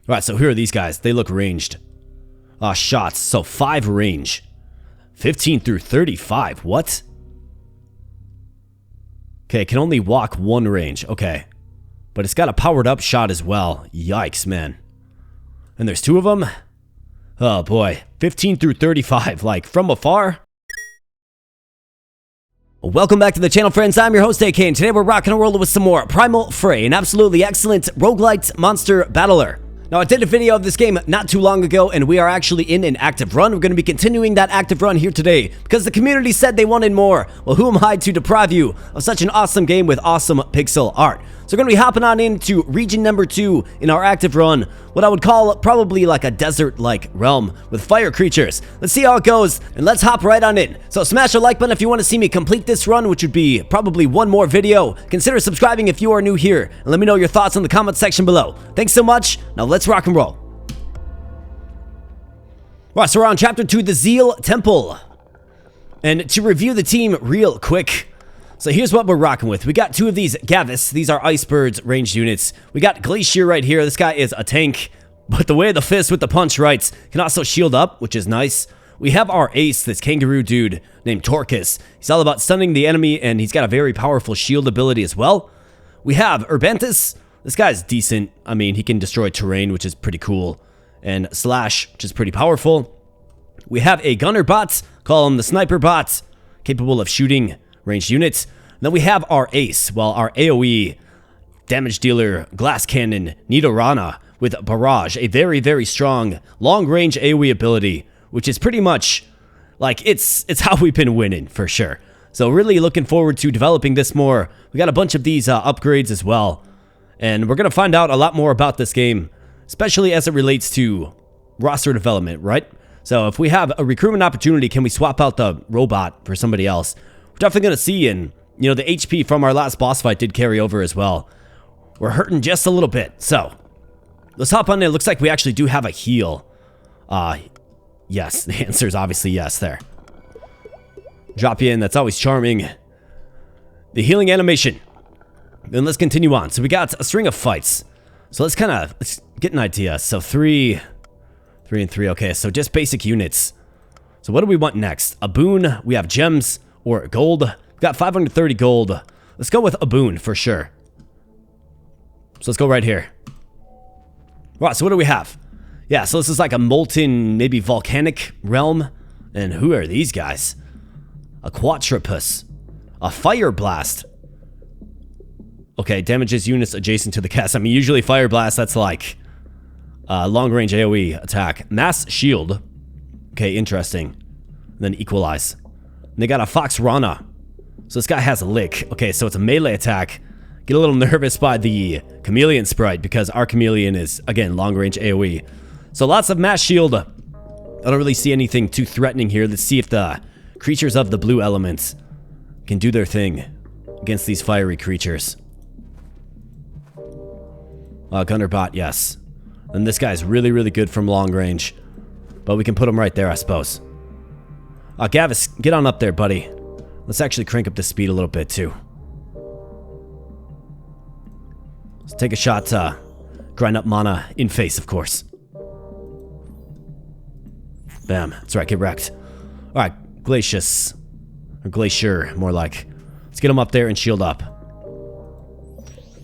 Alright, so here are these guys. They look ranged. Shots. So 5 range. 15 through 35. What? Okay, can only walk 1 range. Okay. But it's got a powered up shot as well. Yikes, man. And there's 2 of them? Oh boy. 15 through 35. Like, from afar? Welcome back to the channel, friends. I'm your host, AK, and today we're rocking and rolling with some more Primal Fray, an absolutely excellent roguelite monster battler. Now, I did a video of this game not too long ago, and we are actually in an active run. We're going to be continuing that active run here today, because the community said they wanted more. Well, who am I to deprive you of such an awesome game with awesome pixel art? So we're going to be hopping on into region number 2 in our active run, what I would call probably like a desert-like realm with fire creatures. Let's see how it goes, and let's hop right on in. So smash the like button if you want to see me complete this run, which would be probably one more video. Consider subscribing if you are new here, and let me know your thoughts in the comment section below. Thanks so much. Now let's rock and roll. Alright, so we're on chapter 2, the Zeal Temple. And to review the team real quick, so here's what we're rocking with. We got 2 of these Gavis. These are Icebirds ranged units. We got Glacier right here. This guy is a tank, but the way the fist with the punch writes can also shield up, which is nice. We have our ace, this kangaroo dude named Torcus. He's all about stunning the enemy, and he's got a very powerful shield ability as well. We have Urbantus. This guy's decent. I mean, he can destroy terrain, which is pretty cool. And Slash, which is pretty powerful. We have a gunner bot. Call him the sniper bot, capable of shooting ranged units. And then we have our ace, well, our AoE damage dealer glass cannon Nidorana with barrage, a very, very strong long range AoE ability, which is pretty much like it's how we've been winning for sure. So really looking forward to developing this more. We got a bunch of these upgrades as well, and we're gonna find out a lot more about this game, especially as it relates to roster development, right? So if we have a recruitment opportunity, can we swap out the robot for somebody else? We're definitely going to see, and, you know, the HP from our last boss fight did carry over as well. We're hurting just a little bit, so let's hop on in. It looks like we actually do have a heal. Yes, the answer is obviously yes there. Drop you in, that's always charming. The healing animation. Then let's continue on. So we got a string of fights. So let's get an idea. So 3 and 3, okay, so just basic units. So what do we want next? A boon, we have gems, or gold. We've got 530 gold. Let's go with a boon for sure. So let's go right here. Right, so what do we have? Yeah, so this is like a molten, maybe volcanic realm. And who are these guys? A quadrupus. A fire blast. Okay, damages units adjacent to the cast. I mean, usually fire blast, that's like long range AoE attack. Mass shield. Okay, interesting. And then equalize. And they got a Fox Rana. So this guy has a lick. Okay, so it's a melee attack. Get a little nervous by the chameleon sprite because our chameleon is, again, long range AoE. So lots of mass shield. I don't really see anything too threatening here. Let's see if the creatures of the blue elements can do their thing against these fiery creatures. Gunner bot, yes. And this guy's really, really good from long range. But we can put him right there, I suppose. Gavis, get on up there, buddy. Let's actually crank up the speed a little bit, too. Let's take a shot, grind up mana in face, of course. Bam. That's right, get wrecked. Alright, Glacius. Or Glacier, more like. Let's get him up there and shield up.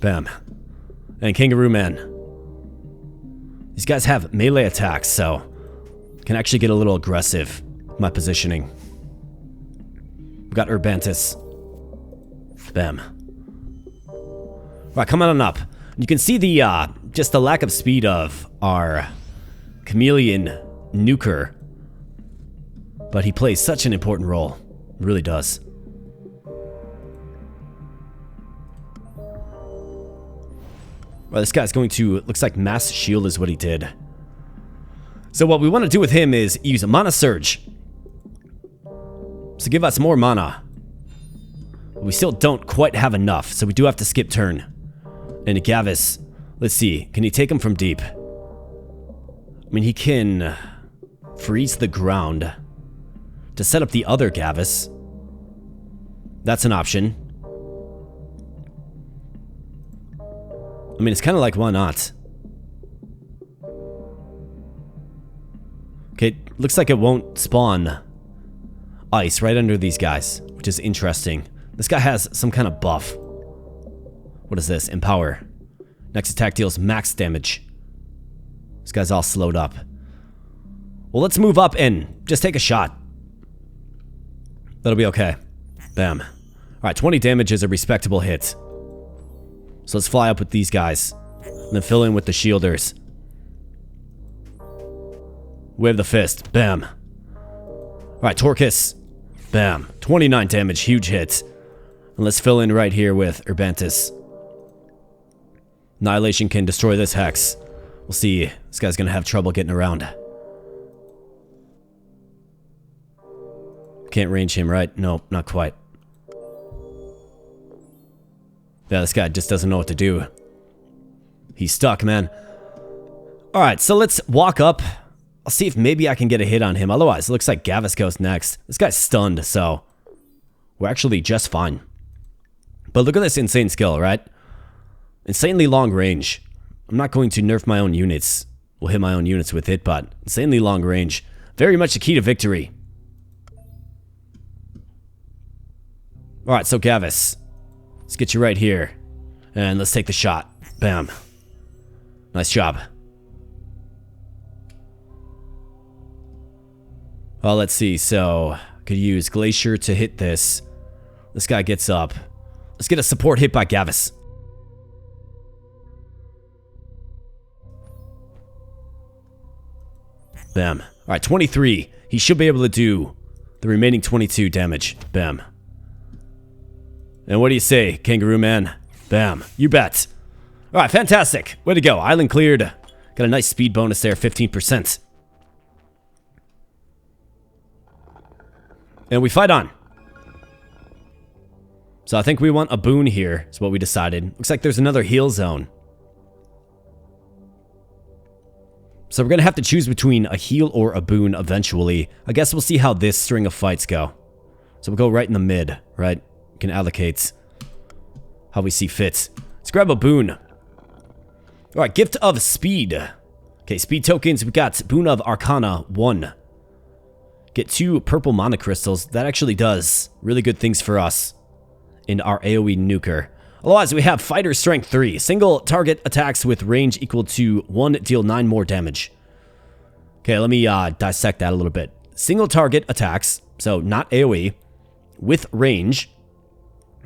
Bam. And Kangaroo Man. These guys have melee attacks, so can actually get a little aggressive with my positioning. We've got Urbantus. Bam. Right, come on up. You can see the just the lack of speed of our chameleon nuker, but he plays such an important role. He really does. Well, this guy's going to, looks like mass shield is what he did. So what we want to do with him is use a mana surge. So give us more mana. We still don't quite have enough, so we do have to skip turn. And Gavis, let's see, can he take him from deep? I mean, he can freeze the ground to set up the other Gavis. That's an option. I mean, it's kind of like, why not? Okay, looks like it won't spawn ice right under these guys, which is interesting. This guy has some kind of buff. What is this? Empower. Next attack deals max damage. This guy's all slowed up. Well, let's move up and just take a shot. That'll be okay. Bam. Alright, 20 damage is a respectable hit. So let's fly up with these guys. And then fill in with the shielders. Wave the fist. Bam. Alright, Torcus. Bam. 29 damage. Huge hit. And let's fill in right here with Urbantis. Annihilation can destroy this hex. We'll see. This guy's gonna have trouble getting around. Can't range him, right? Nope, not quite. Yeah, this guy just doesn't know what to do. He's stuck, man. Alright, so let's walk up. I'll see if maybe I can get a hit on him. Otherwise, it looks like Gavis goes next. This guy's stunned, so we're actually just fine. But look at this insane skill, right? Insanely long range. I'm not going to nerf my own units. We'll hit my own units with it, but insanely long range. Very much the key to victory. Alright, so Gavis. Let's get you right here. And let's take the shot. Bam. Nice job. Well, let's see. So, I could use Glacier to hit this. This guy gets up. Let's get a support hit by Gavis. Bam. Alright, 23. He should be able to do the remaining 22 damage. Bam. And what do you say, Kangaroo Man? Bam. You bet. Alright, fantastic. Way to go. Island cleared. Got a nice speed bonus there, 15%. And we fight on. So I think we want a boon here, is what we decided. Looks like there's another heal zone. So we're going to have to choose between a heal or a boon eventually. I guess we'll see how this string of fights go. So we'll go right in the mid, right? We can allocate how we see fit. Let's grab a boon. Alright, Gift of Speed. Okay, speed tokens. We got Boon of Arcana 1. Get 2 purple mana crystals. That actually does really good things for us in our AoE nuker. Otherwise, we have Fighter Strength 3. Single target attacks with range equal to 1 deal 9 more damage. Okay, let me dissect that a little bit. Single target attacks, so not AoE, with range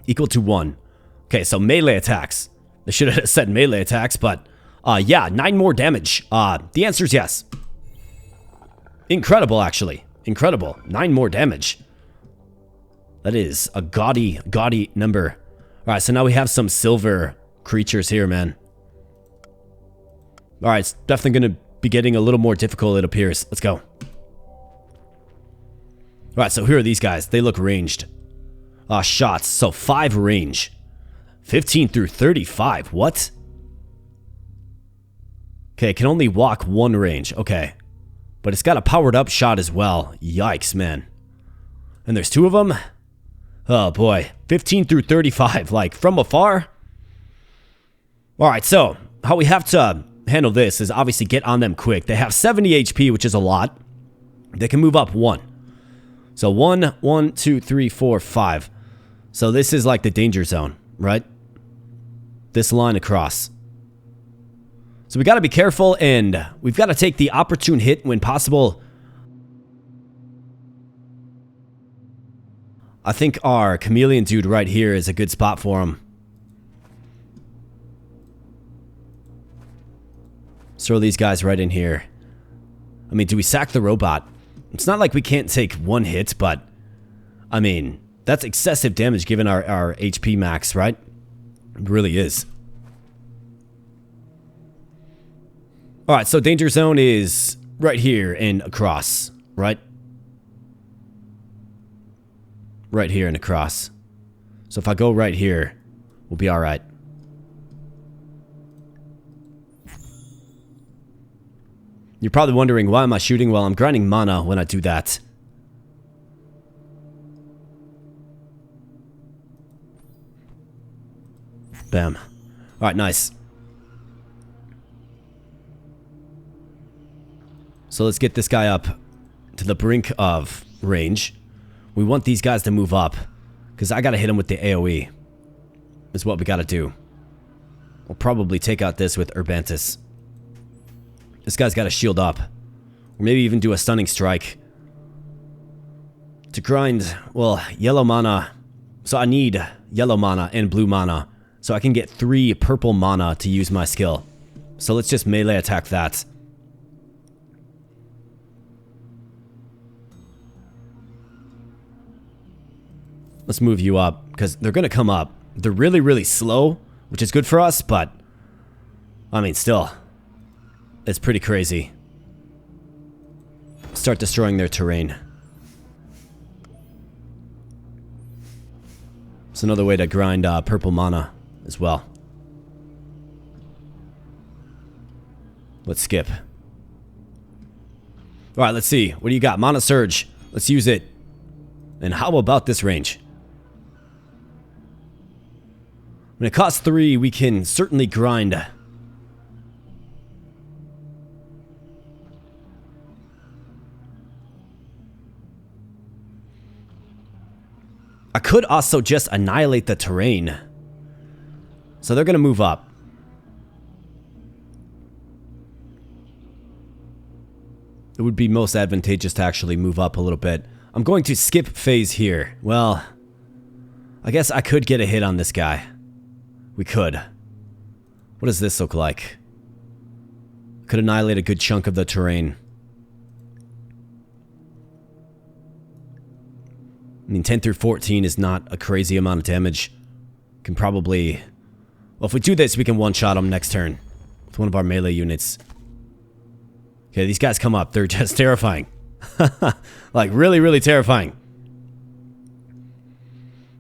equal to 1. Okay, so melee attacks. They should have said melee attacks, but yeah, 9 more damage. The answer is yes. Incredible, actually. Incredible. 9 more damage. That is a gaudy, gaudy number. Alright, so now we have some silver creatures here, man. Alright, it's definitely going to be getting a little more difficult, it appears. Let's go. Alright, so here are these guys. They look ranged. Shots. So 5 range. 15 through 35. What? Okay, it can only walk 1 range. Okay. But it's got a powered up shot as well. Yikes, man. And there's 2 of them? Oh, boy. 15 through 35. Like, from afar? Alright, so how we have to handle this is obviously get on them quick. They have 70 HP, which is a lot. They can move up 1. So 1, 2, 3, 4, 5. So this is like the danger zone, right? This line across. So we got to be careful, and we've got to take the opportune hit when possible. I think our chameleon dude right here is a good spot for him. Let's throw these guys right in here. I mean, do we sack the robot? It's not like we can't take 1 hit, but I mean, that's excessive damage given our HP max, right? It really is. Alright, so danger zone is right here and across, right? Right here and across. So if I go right here, we'll be alright. You're probably wondering, why am I shooting? Well, I'm grinding mana when I do that. Bam. Alright, nice. So let's get this guy up to the brink of range. We want these guys to move up, because I gotta hit them with the AoE. Is what we gotta do. We'll probably take out this with Urbantis. This guy's gotta shield up. Or maybe even do a stunning strike. To grind, well, yellow mana. So I need yellow mana and blue mana. So I can get 3 purple mana to use my skill. So let's just melee attack that. Let's move you up, because they're going to come up. They're really, really slow, which is good for us, but... I mean, still. It's pretty crazy. Start destroying their terrain. It's another way to grind purple mana as well. Let's skip. Alright, let's see. What do you got? Mana Surge. Let's use it. And how about this range? When it costs 3, we can certainly grind. I could also just annihilate the terrain. So they're going to move up. It would be most advantageous to actually move up a little bit. I'm going to skip phase here. Well, I guess I could get a hit on this guy. We could. What does this look like? Could annihilate a good chunk of the terrain. I mean, 10 through 14 is not a crazy amount of damage. Can probably... Well, if we do this, we can one-shot them next turn. With one of our melee units. Okay, these guys come up. They're just terrifying. Like, really, really terrifying.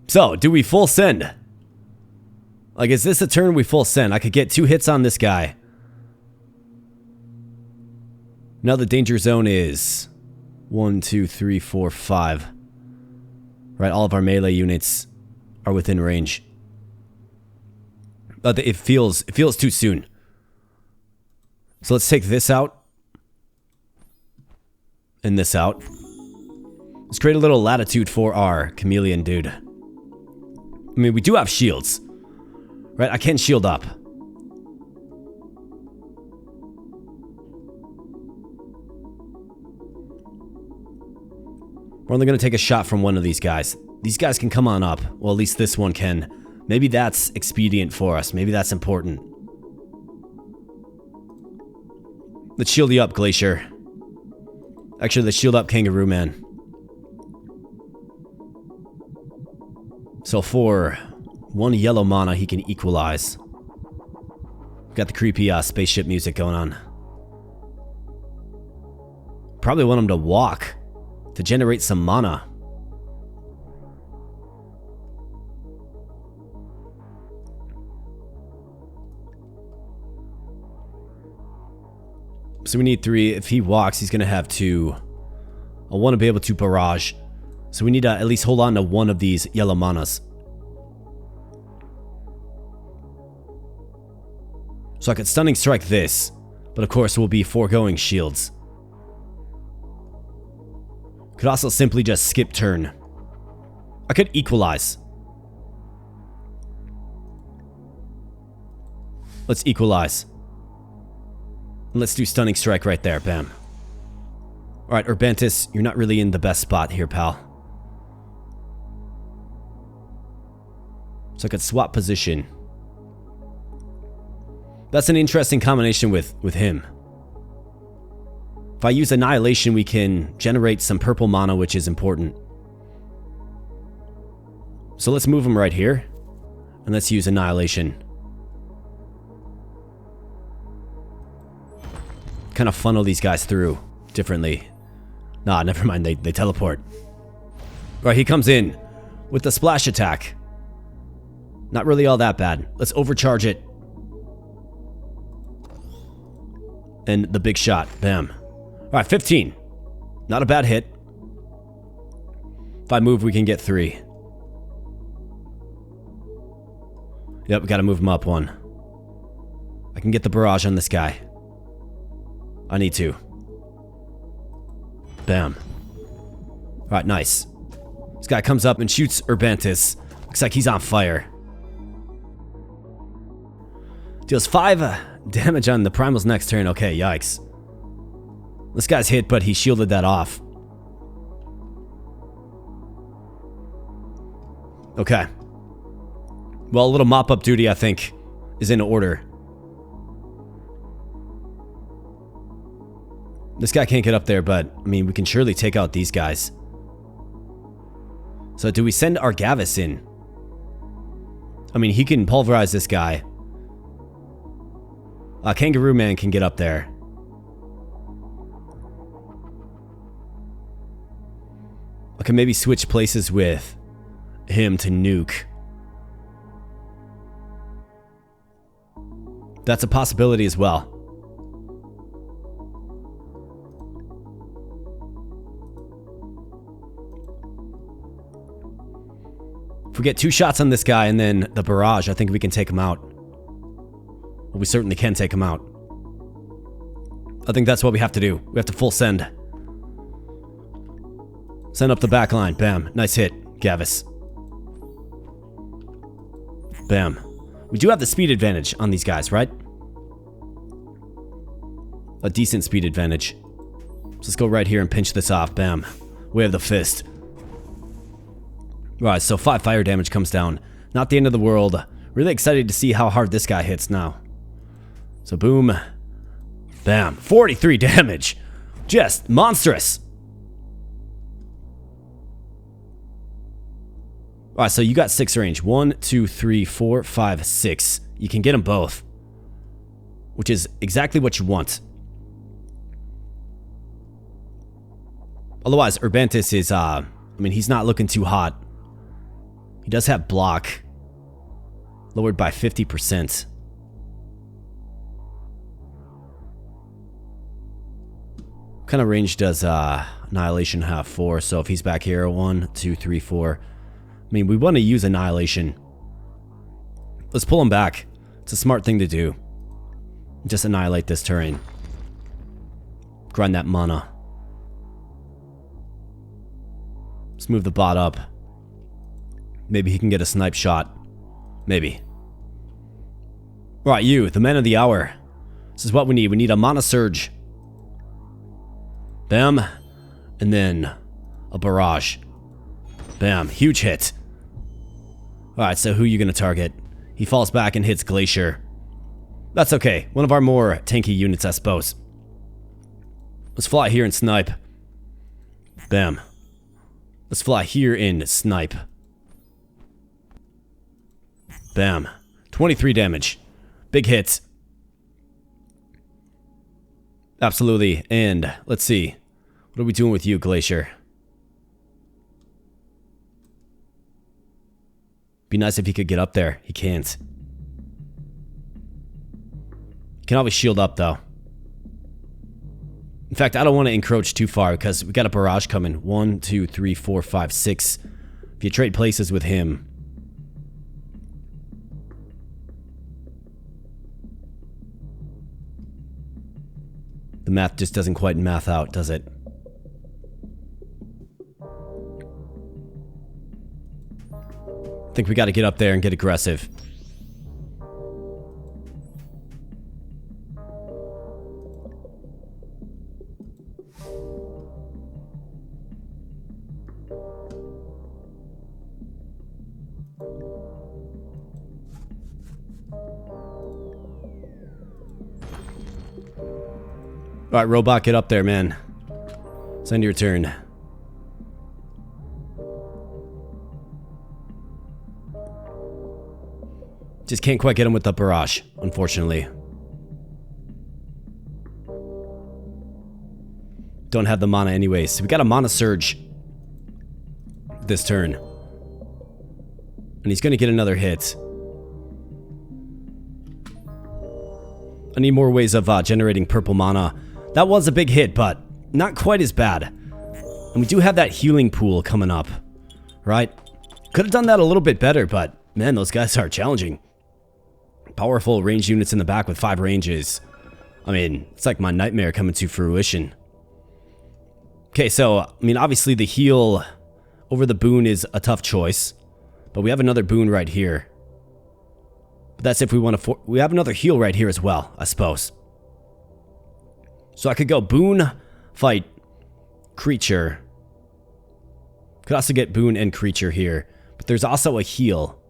So, do we full send? Like, is this a turn we full send? I could get 2 hits on this guy. Now the danger zone is 1, 2, 3, 4, 5. Right, all of our melee units are within range. But it feels too soon. So let's take this out. And this out. Let's create a little latitude for our chameleon dude. I mean, we do have shields. Right, I can shield up. We're only going to take a shot from one of these guys. These guys can come on up. Well, at least this one can. Maybe that's expedient for us. Maybe that's important. Let's shield you up, Glacier. Actually, let's shield up Kangaroo Man. So for 1 yellow mana, he can equalize. Got the creepy spaceship music going on. Probably want him to walk to generate some mana. So we need 3. If he walks, he's going to have 2. I want to be able to barrage. So we need to at least hold on to one of these yellow manas. So I could stunning strike this. But of course we'll be foregoing shields. Could also simply just skip turn. I could equalize. Let's equalize. And let's do stunning strike right there. Bam. Alright, Urbantis, you're not really in the best spot here, pal. So I could swap position. That's an interesting combination with him. If I use Annihilation, we can generate some purple mana, which is important. So let's move him right here. And let's use Annihilation. Kind of funnel these guys through differently. Nah, never mind, they teleport. Alright, he comes in with the splash attack. Not really all that bad. Let's overcharge it. And the big shot. Bam. Alright, 15. Not a bad hit. If I move, we can get 3. Yep, we gotta move him up 1. I can get the barrage on this guy. I need to. Bam. Alright, nice. This guy comes up and shoots Urbantis. Looks like he's on fire. Deals 5 damage on the Primal's next turn. Okay, yikes. This guy's hit, but he shielded that off. Okay. Well, a little mop-up duty, I think, is in order. This guy can't get up there, but, I mean, we can surely take out these guys. So, do we send our Gavis in? I mean, he can pulverize this guy. Kangaroo Man can get up there. I can maybe switch places with him to nuke. That's a possibility as well. If we get 2 shots on this guy and then the barrage, I think we can take him out. Well, we certainly can take him out. I think that's what we have to do. We have to full send. Send up the back line. Bam. Nice hit, Gavis. Bam. We do have the speed advantage on these guys, right? A decent speed advantage. So let's go right here and pinch this off. Bam. We have the fist. Alright, so 5 fire damage comes down. Not the end of the world. Really excited to see how hard this guy hits now. So boom. Bam. 43 damage. Just monstrous. Alright, so you got 6 range. 1, 2, 3, 4, 5, 6. You can get them both. Which is exactly what you want. Otherwise, Urbantis is, I mean, he's not looking too hot. He does have block. Lowered by 50%. What kind of range does Annihilation have? 4. So if he's back here, 1, 2, 3, 4. I mean, we want to use Annihilation. Let's pull him back. It's a smart thing to do. Just annihilate this terrain. Grind that mana. Let's move the bot up. Maybe he can get a snipe shot. Maybe. Alright, you, the man of the hour. This is what we need. We need a mana surge. Bam. And then a barrage. Bam. Huge hit. Alright, so who are you going to target? He falls back and hits Glacier. That's okay. One of our more tanky units, I suppose. Let's fly here and snipe. Bam. Let's fly here and snipe. Bam. 23 damage. Big hits. Absolutely. And let's see. What are we doing with you, Glacier? Be nice if he could get up there. He can't. He can always shield up, though. In fact, I don't want to encroach too far because we got a barrage coming. 1, 2, 3, 4, 5, 6. If you trade places with him. The math just doesn't quite math out, does it? I think we got to get up there and get aggressive. Alright, robot, get up there, man. Send your turn. Just can't quite get him with the barrage, unfortunately. Don't have the mana anyways. So we got a mana surge this turn. And he's going to get another hit. I need more ways of generating purple mana. That was a big hit, but not quite as bad. And we do have that healing pool coming up, right? Could have done that a little bit better, but man, those guys are challenging. Powerful ranged units in the back with 5 ranges. I mean, it's like my nightmare coming to fruition. Okay, so, I mean, obviously the heal over the boon is a tough choice. But we have another boon right here. But that's if we want to... We have another heal right here as well, I suppose. So I could go boon, fight, creature. Could also get boon and creature here. But there's also a heal.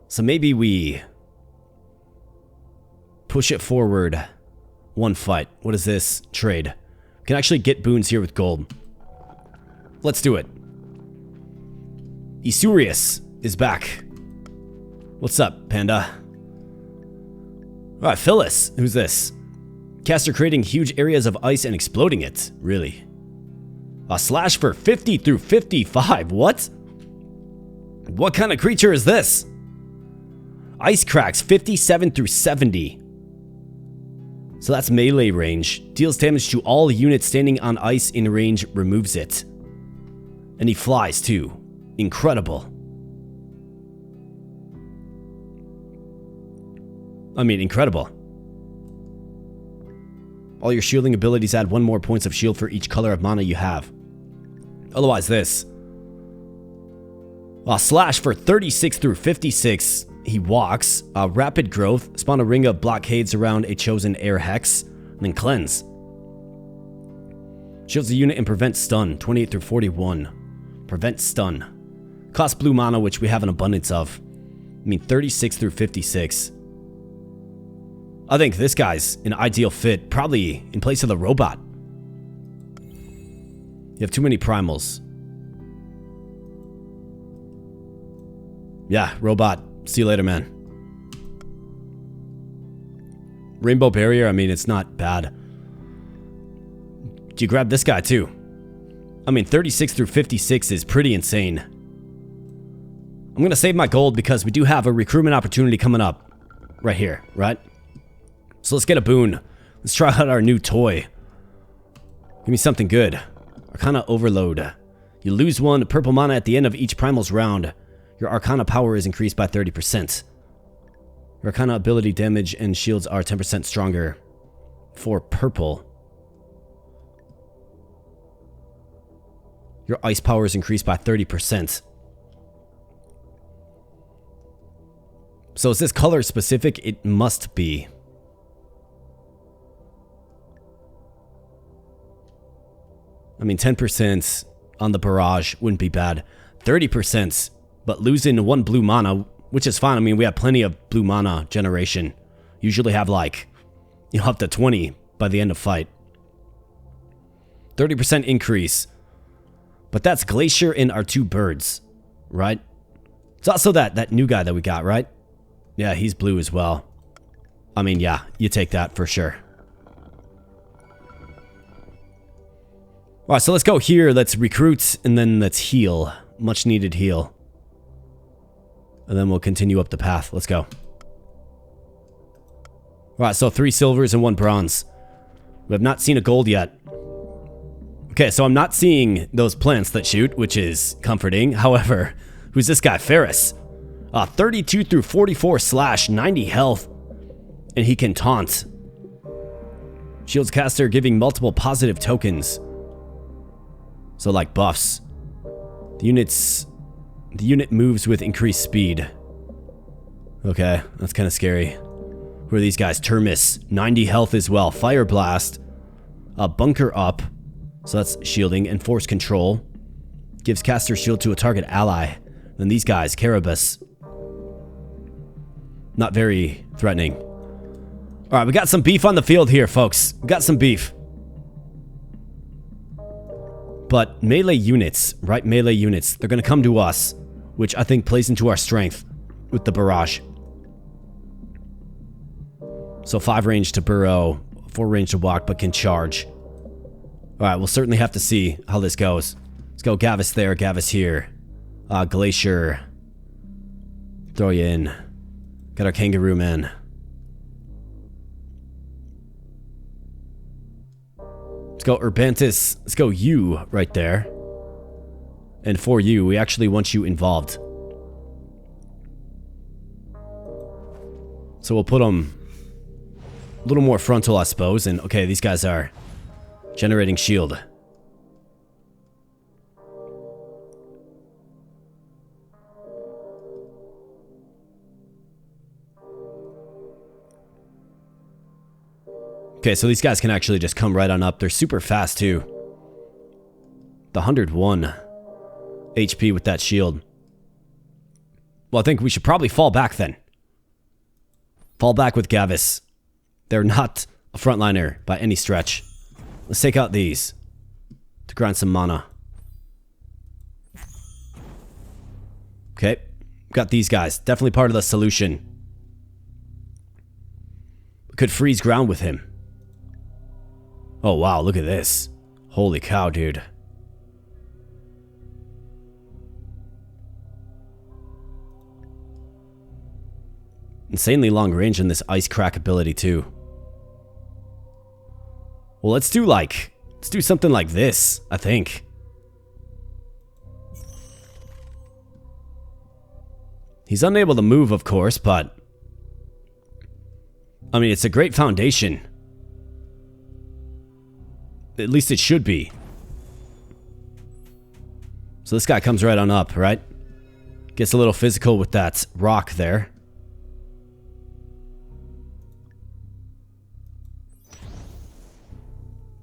So maybe we push it forward one fight. What is this? Trade. We can actually get boons here with gold. Let's do it. Isurius is back. What's up, Panda? Alright, Phyllis. Who's this? Caster creating huge areas of ice and exploding it. Really? A slash for 50 through 55. What? What kind of creature is this? Ice cracks 57 through 70. So that's melee range. Deals damage to all units standing on ice in range, removes it. And he flies too. Incredible. I mean, incredible. All your shielding abilities add 1 more points of shield for each color of mana you have. Otherwise this. Slash for 36 through 56. He walks. Rapid growth. Spawn a ring of blockades around a chosen air hex. And then cleanse. Shields the unit and prevents stun. 28 through 41. Prevent stun. Cost blue mana, which we have an abundance of. I mean, 36 through 56. I think this guy's an ideal fit, probably in place of the robot. You have too many primals. Yeah, robot. See you later, man. Rainbow barrier, I mean, it's not bad. Do you grab this guy too? I mean, 36 through 56 is pretty insane. I'm going to save my gold because we do have a recruitment opportunity coming up right here, right? So let's get a boon. Let's try out our new toy. Give me something good. Arcana Overload. You lose 1 purple mana at the end of each Primal's round. Your Arcana power is increased by 30%. Your Arcana ability damage and shields are 10% stronger. For purple. Your ice power is increased by 30%. So is this color specific? It must be. I mean, 10% on the barrage wouldn't be bad. 30%, but losing 1 blue mana, which is fine. I mean, we have plenty of blue mana generation. Usually have like, up to 20 by the end of fight. 30% increase. But that's Glacier and our 2 birds, right? It's also that new guy that we got, right? Yeah, he's blue as well. I mean, yeah, you take that for sure. Alright, so let's go here. Let's recruit, and then let's heal. Much needed heal. And then we'll continue up the path. Let's go. Alright, so 3 silvers and 1 bronze. We have not seen a gold yet. Okay, so I'm not seeing those plants that shoot, which is comforting. However, who's this guy? Ferris. 32 through 44 slash, 90 health. And he can taunt. Shields caster giving multiple positive tokens. So like buffs. The unit moves with increased speed. Okay, that's kind of scary. Who are these guys? Termis. 90 health as well. Fire blast. Bunker up. So that's shielding and force control. Gives caster shield to a target ally. Then these guys, Carabas. Not very threatening. Alright, we got some beef on the field here, folks. We got some beef. But melee units, right? Melee units, they're going to come to us, which I think plays into our strength with the barrage. So 5 range to burrow, 4 range to walk, but can charge. Alright, we'll certainly have to see how this goes. Let's go Gavis there, Gavis here. Glacier. Throw you in. Got our kangaroo man. Let's go Urbantis. Let's go you right there. And for you, we actually want you involved. So we'll put them a little more frontal, I suppose. And okay, these guys are generating shield. Okay, so these guys can actually just come right on up. They're super fast, too. The 101 HP with that shield. Well, I think we should probably fall back then. Fall back with Gavis. They're not a frontliner by any stretch. Let's take out these to grind some mana. Okay, got these guys. Definitely part of the solution. We could freeze ground with him. Oh, wow, look at this. Holy cow, dude. Insanely long range in this ice crack ability, too. Well, let's do something like this, I think. He's unable to move, of course, but I mean, it's a great foundation. At least it should be. So this guy comes right on up, right? Gets a little physical with that rock there.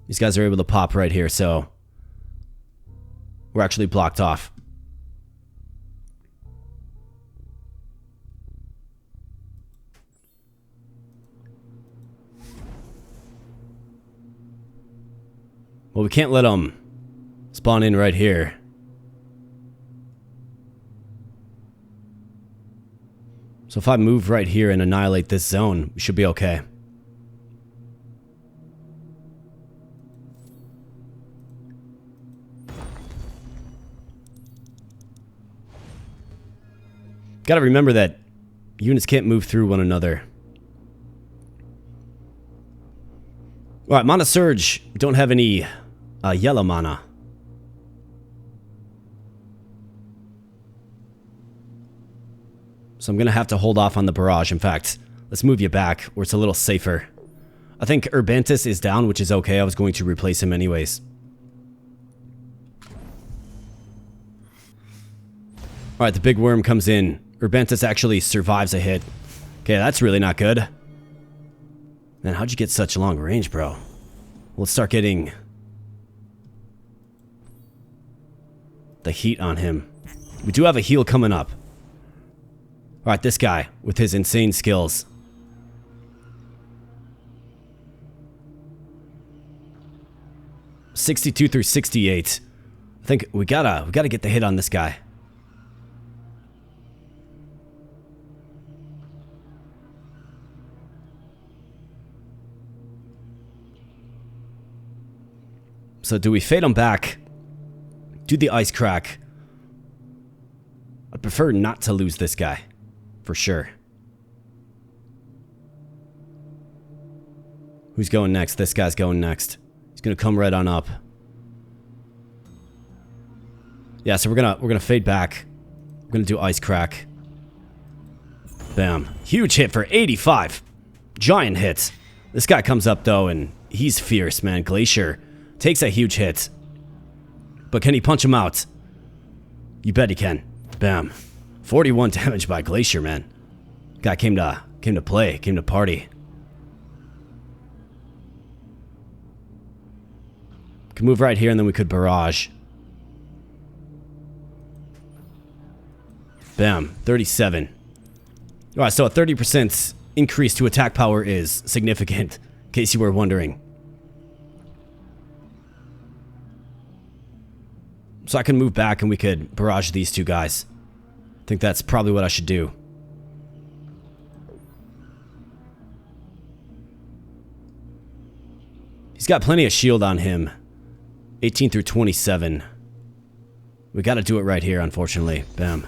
These guys are able to pop right here, so we're actually blocked off. Well, we can't let them spawn in right here. So if I move right here and annihilate this zone, we should be okay. Gotta remember that units can't move through one another. Alright, Mana Surge. We don't have any yellow mana. So I'm gonna have to hold off on the barrage. In fact, let's move you back where it's a little safer. I think Urbantis is down, which is okay. I was going to replace him anyways. Alright, the big worm comes in. Urbantis actually survives a hit. Okay, that's really not good. Man, how'd you get such long range, bro? Let's start getting the heat on him. We do have a heal coming up. Alright, this guy with his insane skills. (62 through 68). I think we gotta get the hit on this guy. So do we fade him back? Do the ice crack? I'd prefer not to lose this guy. For sure. Who's going next? This guy's going next. He's gonna come right on up. Yeah, so we're gonna fade back. We're gonna do ice crack. Bam. Huge hit for 85. Giant hit. This guy comes up though and he's fierce, man. Glacier takes a huge hit. But can he punch him out? You bet he can. Bam. 41 damage by Glacier, man. Guy came to play, came to party. Can move right here and then we could barrage. Bam. 37. Alright, so a 30% increase to attack power is significant, in case you were wondering. So I can move back and we could barrage these two guys. I think that's probably what I should do. He's got plenty of shield on him. 18 through 27. We gotta do it right here, unfortunately. Bam.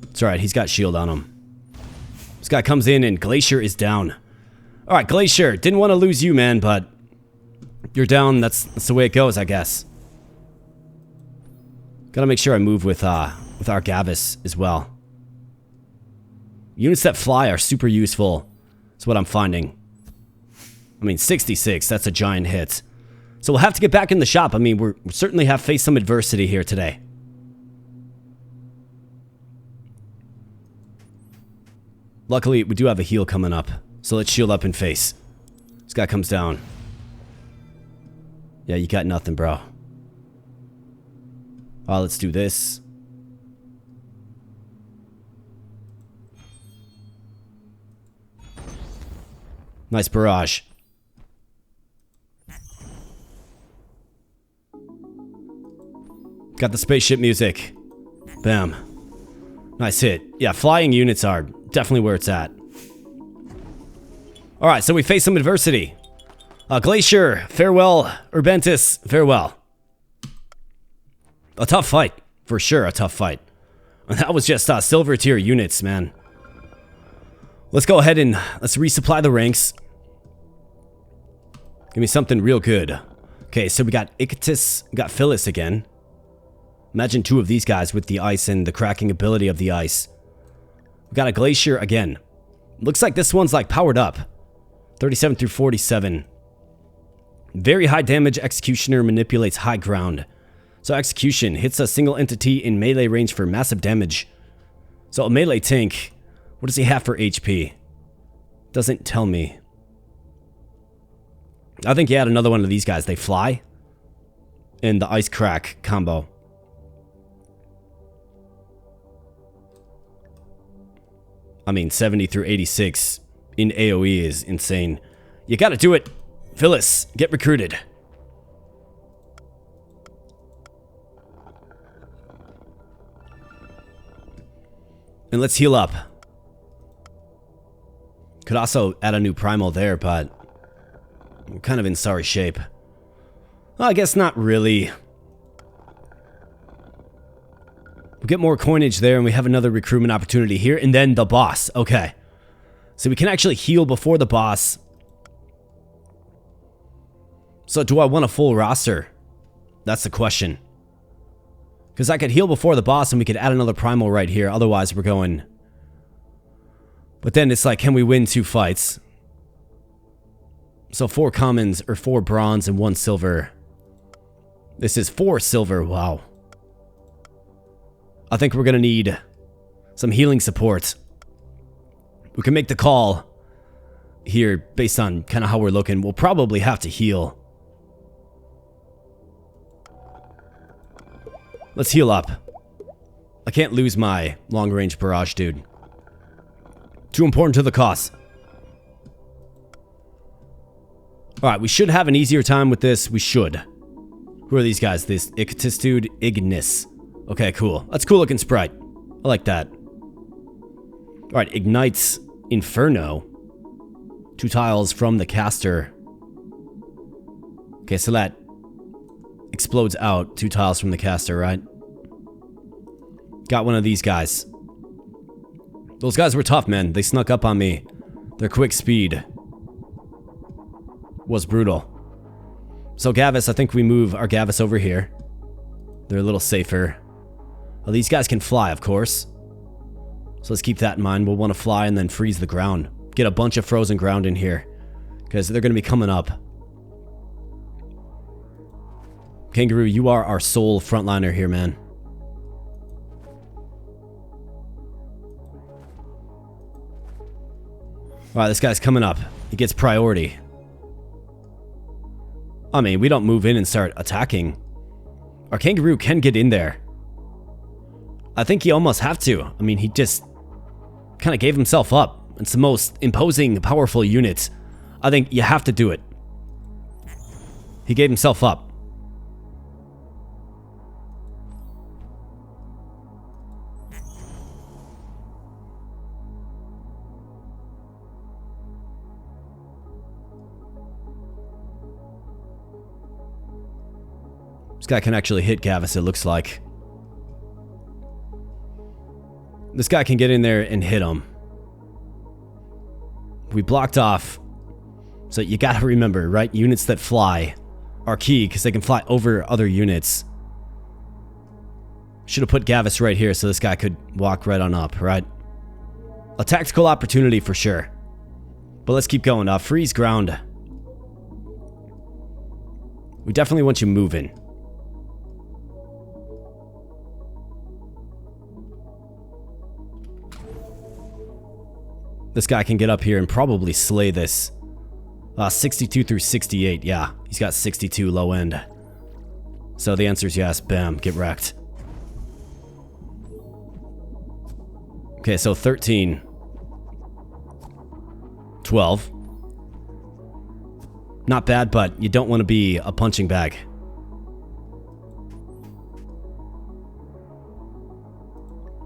It's alright, he's got shield on him. This guy comes in and Glacier is down. Alright, Glacier, didn't want to lose you, man, but you're down. That's the way it goes, I guess. Gotta make sure I move with our Gavis as well. Units that fly are super useful. That's what I'm finding. I mean, 66, that's a giant hit. So we'll have to get back in the shop. I mean, we certainly have faced some adversity here today. Luckily, we do have a heal coming up. So let's shield up and face. This guy comes down. Yeah, you got nothing, bro. Let's do this. Nice barrage. Got the spaceship music. Bam. Nice hit. Yeah, flying units are definitely where it's at. Alright, so we face some adversity. Glacier, farewell. Urbantis, farewell. A tough fight. For sure, a tough fight. And that was just silver tier units, man. Let's go ahead and let's resupply the ranks. Give me something real good. Okay, so we got Icatus, we got Phyllis again. Imagine two of these guys with the ice and the cracking ability of the ice. We got a Glacier again. Looks like this one's like powered up. 37 through 47. Very high damage Executioner, manipulates high ground. So Execution hits a single entity in melee range for massive damage. So a melee tank, what does he have for HP? Doesn't tell me. I think he had another one of these guys. They fly. And the ice crack combo. I mean, 70 through 86 in AoE is insane. You gotta do it. Phyllis, get recruited. And let's heal up. Could also add a new Primal there, but we're kind of in sorry shape. Well, I guess not really. We'll get more coinage there, and we have another recruitment opportunity here, and then the boss. Okay. So we can actually heal before the boss. So do I want a full roster? That's the question. Because I could heal before the boss, and we could add another Primal right here. Otherwise, we're going... But then it's like, can we win 2 fights? So 4 commons, or 4 bronze and 1 silver. This is 4 silver, wow. I think we're gonna need some healing support. We can make the call here based on kind of how we're looking. We'll probably have to heal. Let's heal up. I can't lose my long-range barrage, dude. Too important to the cause. Alright, we should have an easier time with this. We should. Who are these guys? This Icatus dude? Ignis. Okay, cool. That's a cool looking sprite. I like that. Alright, ignites Inferno. 2 tiles from the caster. Okay, so that explodes out 2 tiles from the caster, right? Got one of these guys. Those guys were tough, man. They snuck up on me. Their quick speed was brutal. So Gavis, I think we move our Gavis over here. They're a little safer. Well, these guys can fly, of course. So let's keep that in mind. We'll want to fly and then freeze the ground. Get a bunch of frozen ground in here. Because they're going to be coming up. Kangaroo, you are our sole frontliner here, man. Alright, this guy's coming up. He gets priority. I mean, we don't move in and start attacking. Our Kangaroo can get in there. I think you almost have to. I mean, he just kind of gave himself up. It's the most imposing, powerful unit. I think you have to do it. He gave himself up. This guy can actually hit Gavis, it looks like. This guy can get in there and hit him. We blocked off. So you gotta remember, right? Units that fly are key because they can fly over other units. Should have put Gavis right here so this guy could walk right on up, right? A tactical opportunity for sure. But let's keep going. Freeze ground. We definitely want you moving. This guy can get up here and probably slay this 62 through 68. Yeah, he's got 62 low end. So the answer is yes. Bam, get wrecked. Okay, so 13. 12. Not bad, but you don't want to be a punching bag.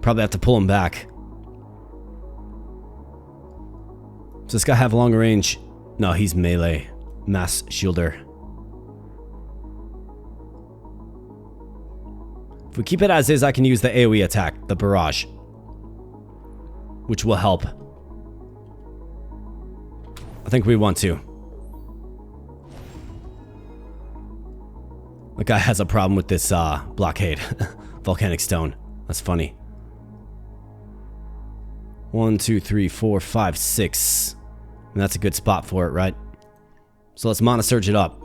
Probably have to pull him back. Does this guy have long range? No, he's melee. Mass shielder. If we keep it as is, I can use the AoE attack, the barrage, which will help. I think we want to. The guy has a problem with this blockade. Volcanic stone. That's funny. 1, 2, 3, 4, 5, 6. And that's a good spot for it, right? So let's Mana Surge it up.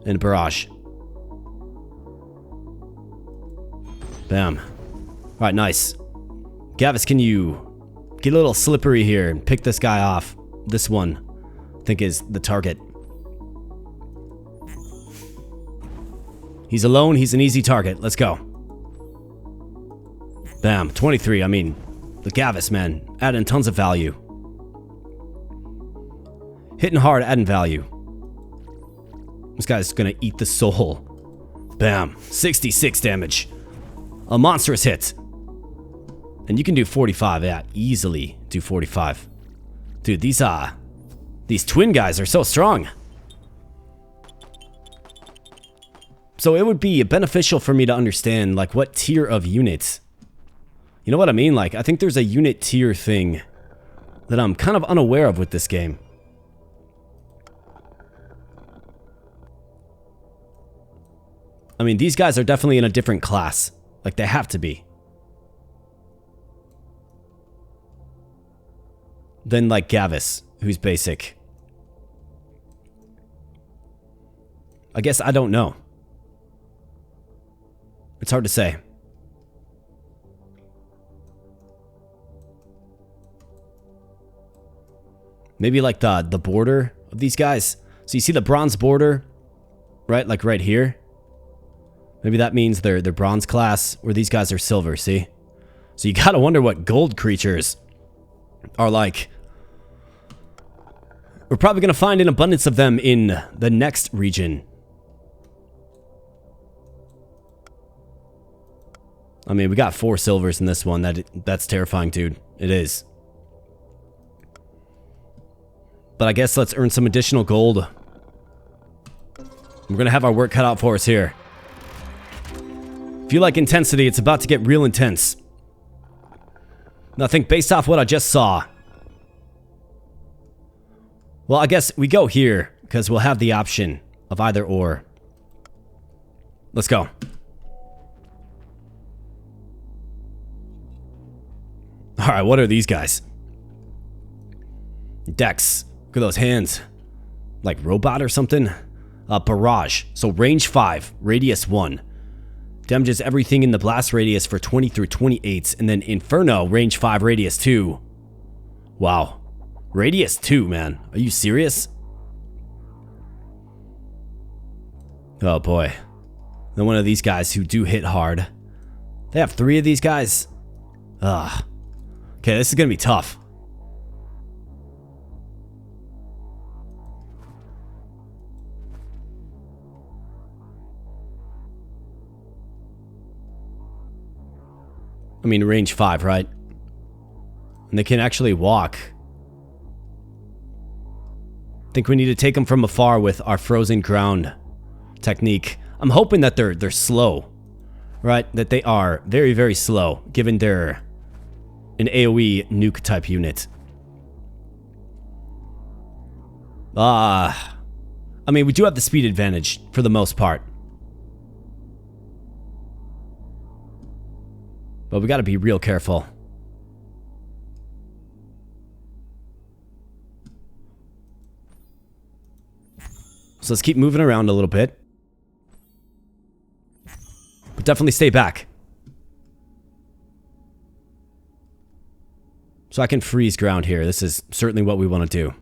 And barrage. Bam. Alright, nice. Gavis, can you get a little slippery here and pick this guy off? This one, I think, is the target. He's alone. He's an easy target. Let's go. Bam. 23. I mean, the Gavis, man. Adding tons of value. Hitting hard, adding value. This guy's gonna eat the soul. Bam. 66 damage. A monstrous hit. And you can do 45. Yeah, easily do 45. Dude, these twin guys are so strong. So it would be beneficial for me to understand, like, what tier of units. You know what I mean? Like, I think there's a unit tier thing that I'm kind of unaware of with this game. I mean, these guys are definitely in a different class. Like, they have to be. Than, like, Gavis, who's basic. I guess I don't know. It's hard to say. Maybe like the border of these guys. So you see the bronze border, right? Like right here. Maybe that means they're bronze class, where these guys are silver, see? So you gotta wonder what gold creatures are like. We're probably gonna find an abundance of them in the next region. I mean, we got 4 silvers in this one. That's terrifying, dude. It is. But I guess let's earn some additional gold. We're gonna have our work cut out for us here. If you like intensity, it's about to get real intense. Now, I think based off what I just saw. Well, I guess we go here, because we'll have the option of either or. Let's go. Alright, what are these guys? Dex. Look at those hands. Like robot or something? Barrage. So range 5, radius 1. Damages everything in the blast radius for 20 through 28. And then Inferno, range 5, radius 2. Wow. Radius 2, man. Are you serious? Oh boy. Then one of these guys who do hit hard. They have 3 of these guys? Ugh. Okay, this is gonna be tough. I mean, range 5, right? And they can actually walk. I think we need to take them from afar with our frozen ground technique. I'm hoping that they're slow, right? That they are very, very slow, given they're an AoE nuke type unit. I mean, we do have the speed advantage for the most part. But we gotta be real careful. So let's keep moving around a little bit. But definitely stay back. So I can freeze ground here. This is certainly what we want to do.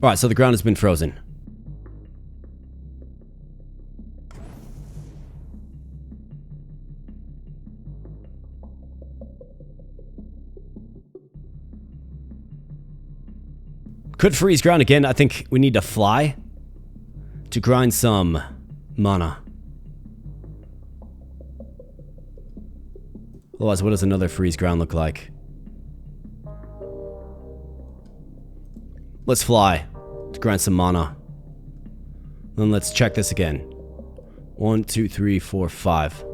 Alright, so the ground has been frozen. Could freeze ground again. I think we need to fly to grind some mana. Otherwise, what does another freeze ground look like? Let's fly to grind some mana. Then let's check this again. 1, 2, 3, 4, 5.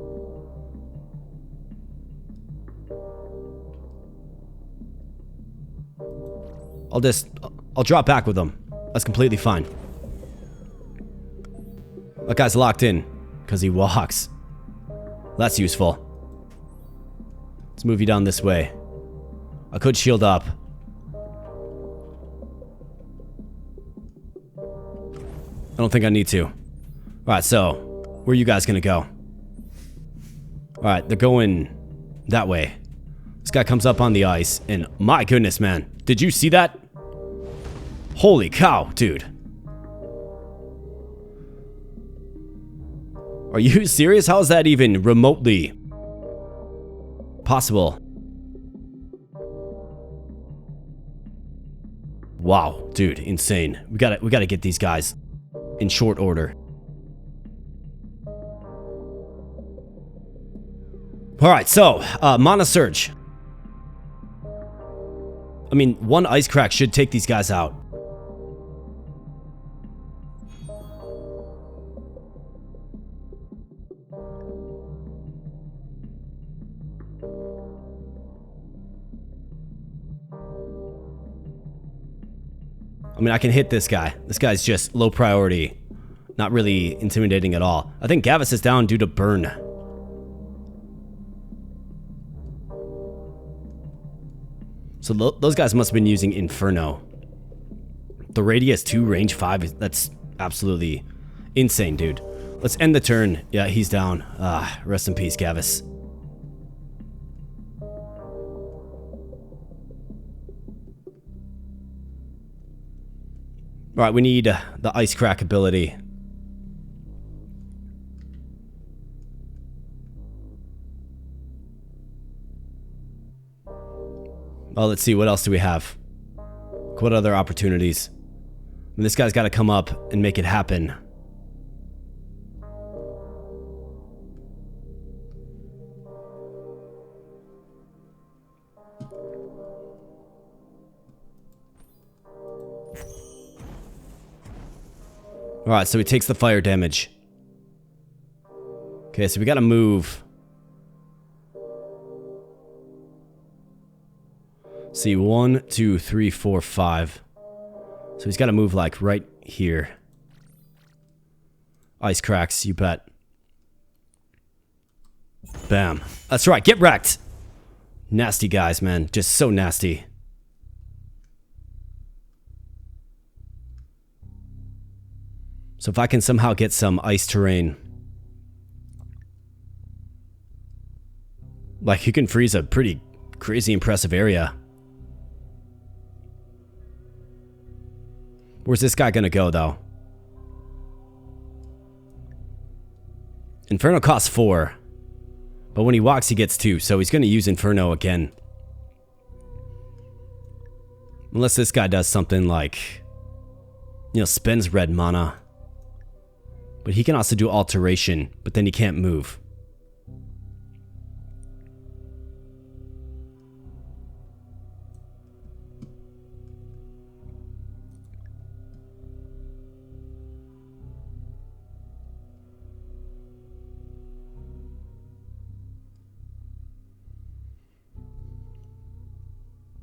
I'll drop back with them. That's completely fine. That guy's locked in because he walks. That's useful. Let's move you down this way. I could shield up. I don't think I need to. Alright, so where are you guys gonna go? Alright, they're going that way. This guy comes up on the ice, and my goodness, man. Did you see that? Holy cow, dude. Are you serious? How is that even remotely possible? Wow, dude, insane. We gotta get these guys in short order. Alright, so, Mana Surge. I mean, one Ice Crack should take these guys out. I mean, I can hit this guy. This guy's just low priority. Not really intimidating at all. I think Gavis is down due to burn. So those guys must have been using Inferno. The radius 2, range 5, that's absolutely insane, dude. Let's end the turn. Yeah, he's down. Rest in peace, Gavis. Alright, we need the Ice Crack ability. Oh, let's see, what else do we have? What other opportunities? I mean, this guy's got to come up and make it happen. Alright, so he takes the fire damage. Okay, so we gotta move. See, 1, 2, 3, 4, 5. So he's gotta move like right here. Ice Cracks, you bet. Bam. That's right, get wrecked! Nasty guys, man. Just so nasty. So if I can somehow get some ice terrain. Like, you can freeze a pretty crazy impressive area. Where's this guy gonna go, though? Inferno costs 4. But when he walks, he gets 2. So he's gonna use Inferno again. Unless this guy does something like, you know, spends red mana. But he can also do alteration, but then he can't move.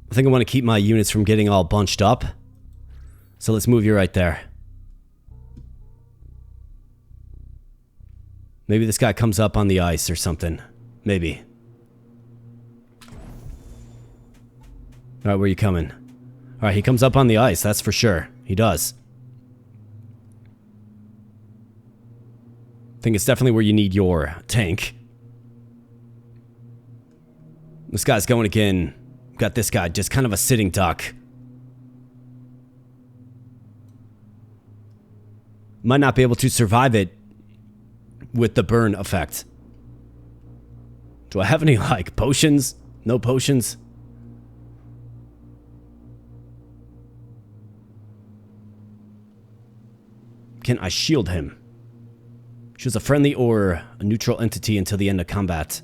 I think I want to keep my units from getting all bunched up. So let's move you right there. Maybe this guy comes up on the ice or something. Maybe. Alright, where are you coming? Alright, he comes up on the ice, that's for sure. He does. I think it's definitely where you need your tank. This guy's going again. Got this guy, just kind of a sitting duck. might not be able to survive it with the burn effect. Do I have any, like, potions? No potions? Can I shield him? Choose a friendly or a neutral entity until the end of combat.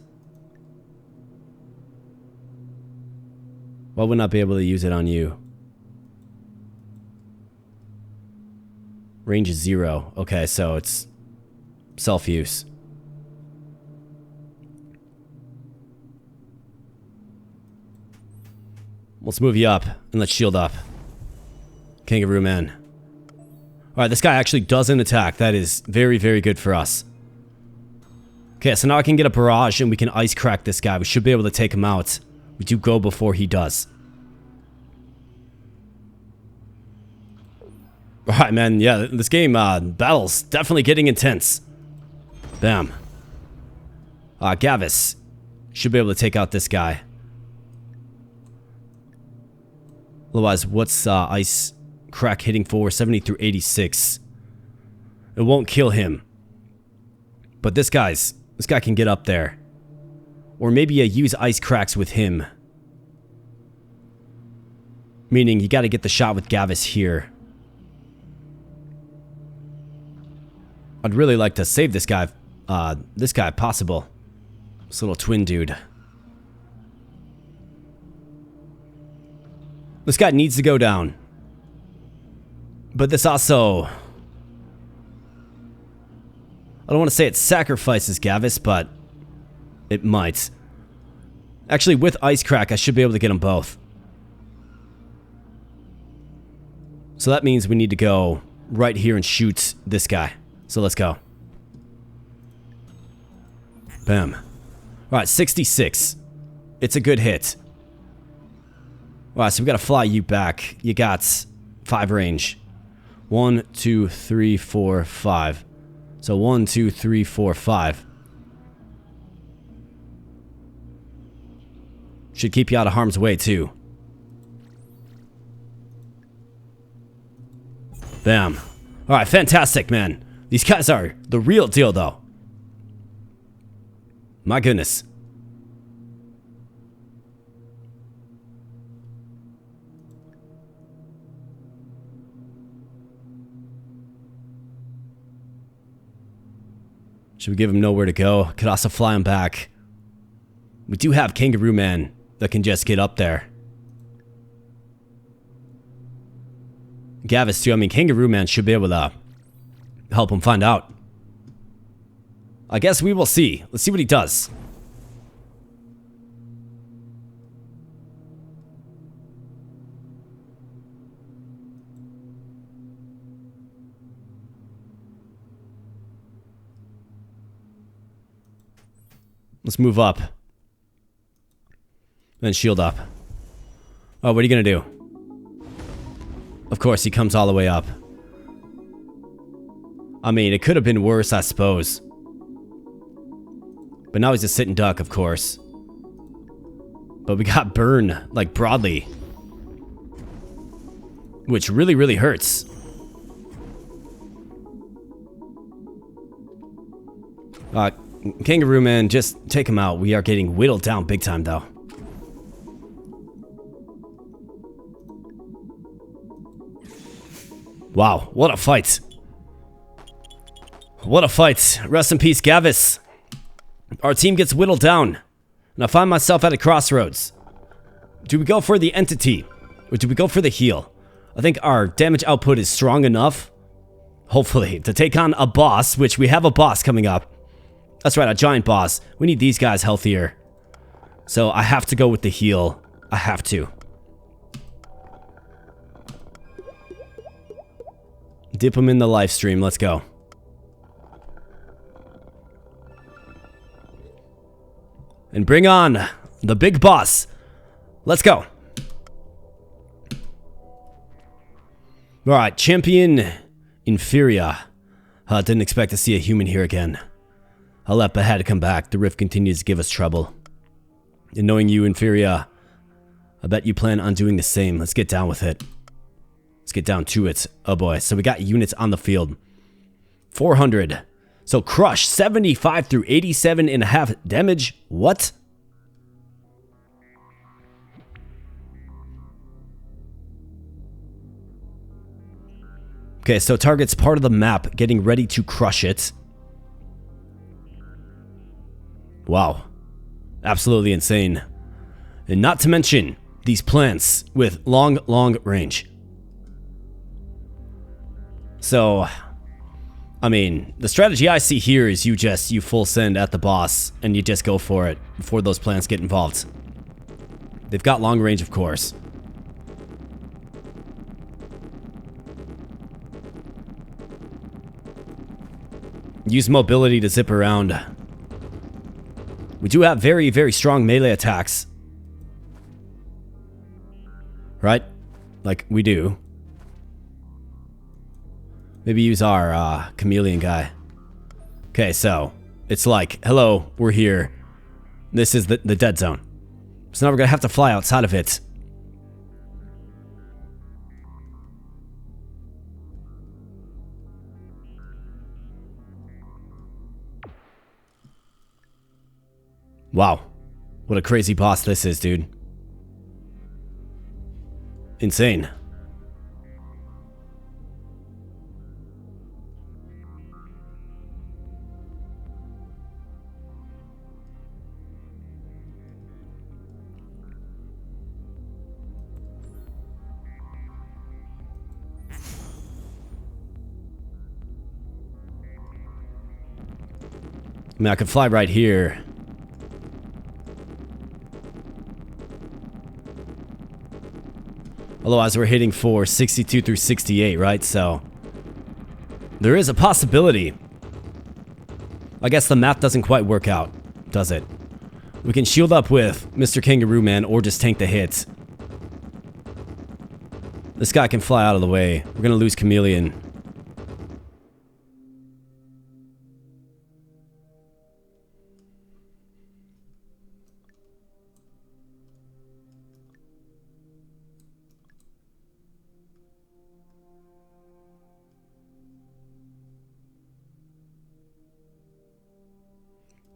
Why wouldn't I be able to use it on you? Range is 0. Okay, so it's self-use. Let's move you up and let's shield up. Kangaroo Man. Alright, this guy actually doesn't attack. That is very, very good for us. Okay, so now I can get a barrage and we can ice crack this guy. We should be able to take him out. We do go before he does. Alright, man. Yeah, this game, battle's definitely getting intense. Bam. Gavis should be able to take out this guy. Otherwise, what's ice crack hitting for? 70 through 86. It won't kill him. But this guy can get up there. Or maybe use ice cracks with him. Meaning you gotta get the shot with Gavis here. I'd really like to save this guy if possible. This little twin dude. This guy needs to go down. But this also... I don't want to say it sacrifices Gavis, but it might. Actually, with Ice Crack, I should be able to get them both. So that means we need to go right here and shoot this guy. So let's go. Bam. Alright, 66. It's a good hit. Alright, so we gotta fly you back. You got 5 range. 1, 2, 3, 4, 5. So 1, 2, 3, 4, 5. Should keep you out of harm's way too. Bam. Alright, fantastic, man. These guys are the real deal, though. My goodness. Should we give him nowhere to go? Could also fly him back. We do have Kangaroo Man that can just get up there. Gavis too. I mean, Kangaroo Man should be able to help him find out. I guess we will see. Let's see what he does. Let's move up. Then shield up. Oh, what are you gonna do? Of course, he comes all the way up. I mean, it could have been worse, I suppose. But now he's just sitting duck, of course. But we got burn, like, broadly. Which really, really hurts. Kangaroo Man, just take him out. We are getting whittled down big time, though. Wow, what a fight. What a fight. Rest in peace, Gavis. Our team gets whittled down. And I find myself at a crossroads. Do we go for the entity? Or do we go for the heal? I think our damage output is strong enough, hopefully, to take on a boss, which we have a boss coming up. That's right, a giant boss. We need these guys healthier. So I have to go with the heal. I have to. Dip him in the live stream. Let's go. And bring on the big boss. Let's go. Alright, Champion Inferior. Didn't expect to see a human here again. Aleppa had to come back. The rift continues to give us trouble. And knowing you, Inferior, I bet you plan on doing the same. Let's get down with it. Let's get down to it. Oh boy, so we got units on the field. 400. So crush 75 through 87.5 damage. What? Okay, so target's part of the map, getting ready to crush it. Wow. Absolutely insane. And not to mention these plants with long range. So, I mean, the strategy I see here is you full send at the boss and you just go for it before those plants get involved. They've got long range, of course. Use mobility to zip around. We do have very strong melee attacks. Right? Like, we do. Maybe use our chameleon guy. Okay, so it's like, hello, we're here. This is the dead zone. So now we're gonna have to fly outside of it. Wow. What a crazy boss this is, dude. Insane. I mean, I could fly right here. Otherwise, we're hitting for 62 through 68, right? So, there is a possibility. I guess the math doesn't quite work out, does it? We can shield up with Mr. Kangaroo Man or just tank the hits. This guy can fly out of the way. We're gonna lose Chameleon.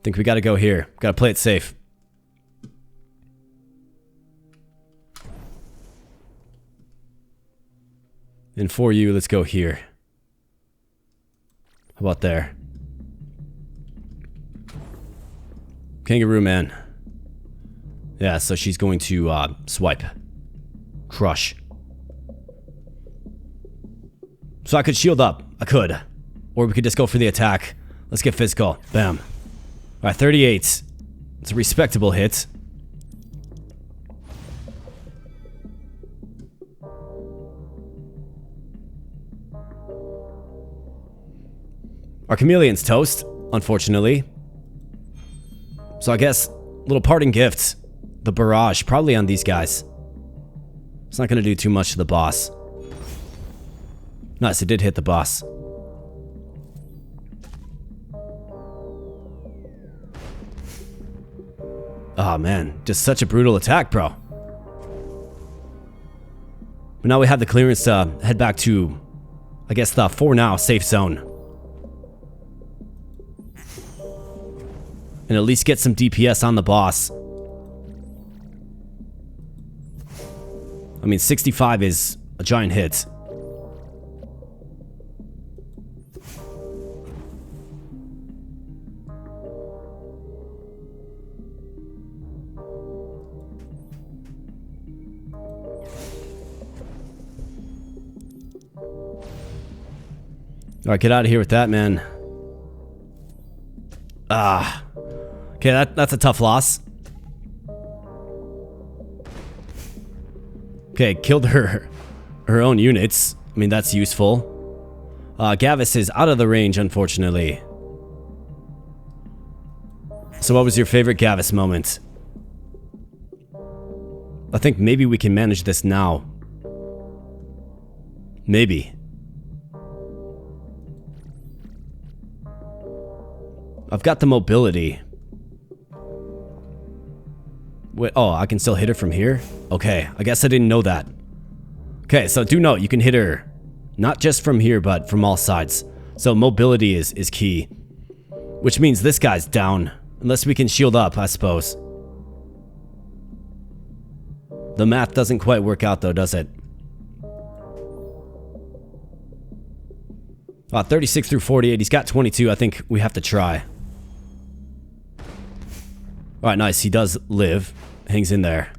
Think we gotta go here. Gotta play it safe. And for you, let's go here. How about there? Kangaroo Man. Yeah, so she's going to swipe. Crush. So I could shield up. I could. Or we could just go for the attack. Let's get physical. Bam. Alright, 38. It's a respectable hit. Our chameleon's toast, unfortunately. So I guess, little parting gift. The barrage, probably on these guys. It's not gonna do too much to the boss. Nice, it did hit the boss. Oh man, just such a brutal attack, bro. But now we have the clearance to head back to, I guess, the for now safe zone. And at least get some DPS on the boss. I mean, 65 is a giant hit. Alright, get out of here with that, man. Ah. Okay, that's a tough loss. Okay, killed her own units. I mean, that's useful. Gavis is out of the range, unfortunately. So what was your favorite Gavis moment? I think maybe we can manage this now. Maybe. I've got the mobility. Wait, oh, I can still hit her from here? Okay, I guess I didn't know that. Okay, so do note, you can hit her not just from here, but from all sides. So mobility is key. Which means this guy's down. Unless we can shield up, I suppose. The math doesn't quite work out though, does it? 36 through 48. He's got 22. I think we have to try. Alright, nice. He does live. Hangs in there.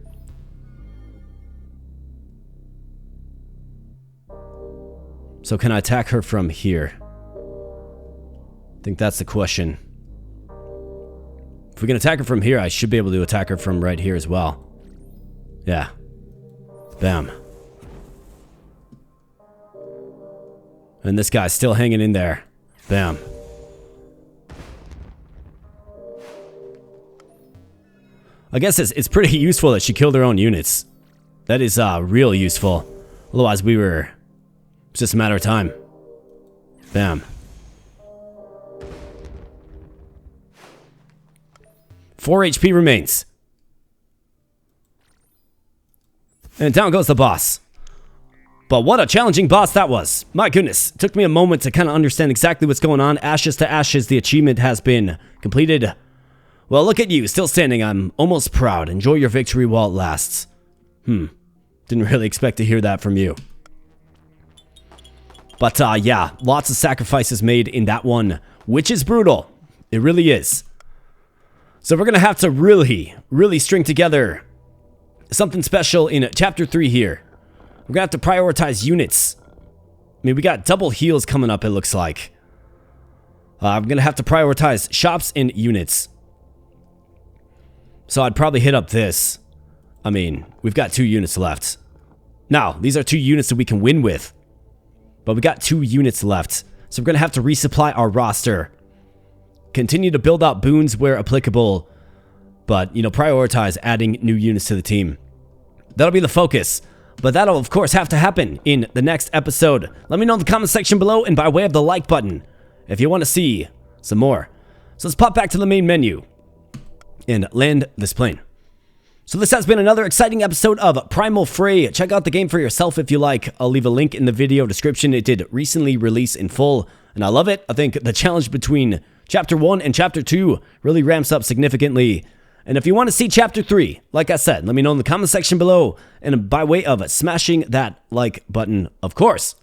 So can I attack her from here? I think that's the question. If we can attack her from here, I should be able to attack her from right here as well. Yeah. Bam. And this guy's still hanging in there. Bam. I guess it's pretty useful that she killed her own units. That is real useful. Otherwise we were... It's just a matter of time. Bam. 4 HP remains. And down goes the boss. But what a challenging boss that was. My goodness. It took me a moment to kind of understand exactly what's going on. Ashes to ashes, the achievement has been completed. Well, look at you, still standing. I'm almost proud. Enjoy your victory while it lasts. Didn't really expect to hear that from you. But, yeah, lots of sacrifices made in that one, which is brutal. It really is. So we're going to have to really string together something special in Chapter 3 here. We're going to have to prioritize units. I mean, we got double heals coming up, it looks like. I'm going to have to prioritize shops and units. So I'd probably hit up this. I mean, we've got 2 units left. Now, these are 2 units that we can win with. But we got 2 units left. So we're going to have to resupply our roster. Continue to build out boons where applicable. But, you know, prioritize adding new units to the team. That'll be the focus. But that'll, of course, have to happen in the next episode. Let me know in the comment section below and by way of the like button if you want to see some more. So let's pop back to the main menu and land this plane. So this has been another exciting episode of Primal Fray. Check out the game for yourself if you like. I'll leave a link in the video description. It did recently release in full, and I love it. I think the challenge between Chapter 1 and Chapter 2 really ramps up significantly. And if you want to see Chapter 3, like I said, let me know in the comment section below, and by way of smashing that like button, of course.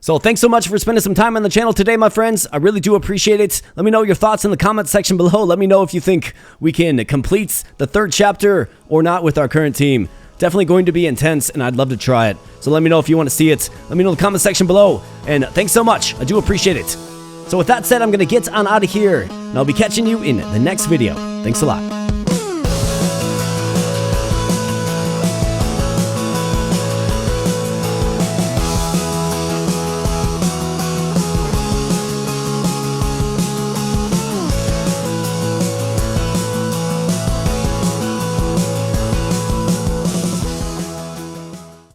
So thanks so much for spending some time on the channel today, my friends. I really do appreciate it. Let me know your thoughts in the comment section below. Let me know if you think we can complete the 3rd chapter or not with our current team. Definitely going to be intense, and I'd love to try it. So let me know if you want to see it. Let me know in the comment section below. And thanks so much. I do appreciate it. So with that said, I'm going to get on out of here, and I'll be catching you in the next video. Thanks a lot.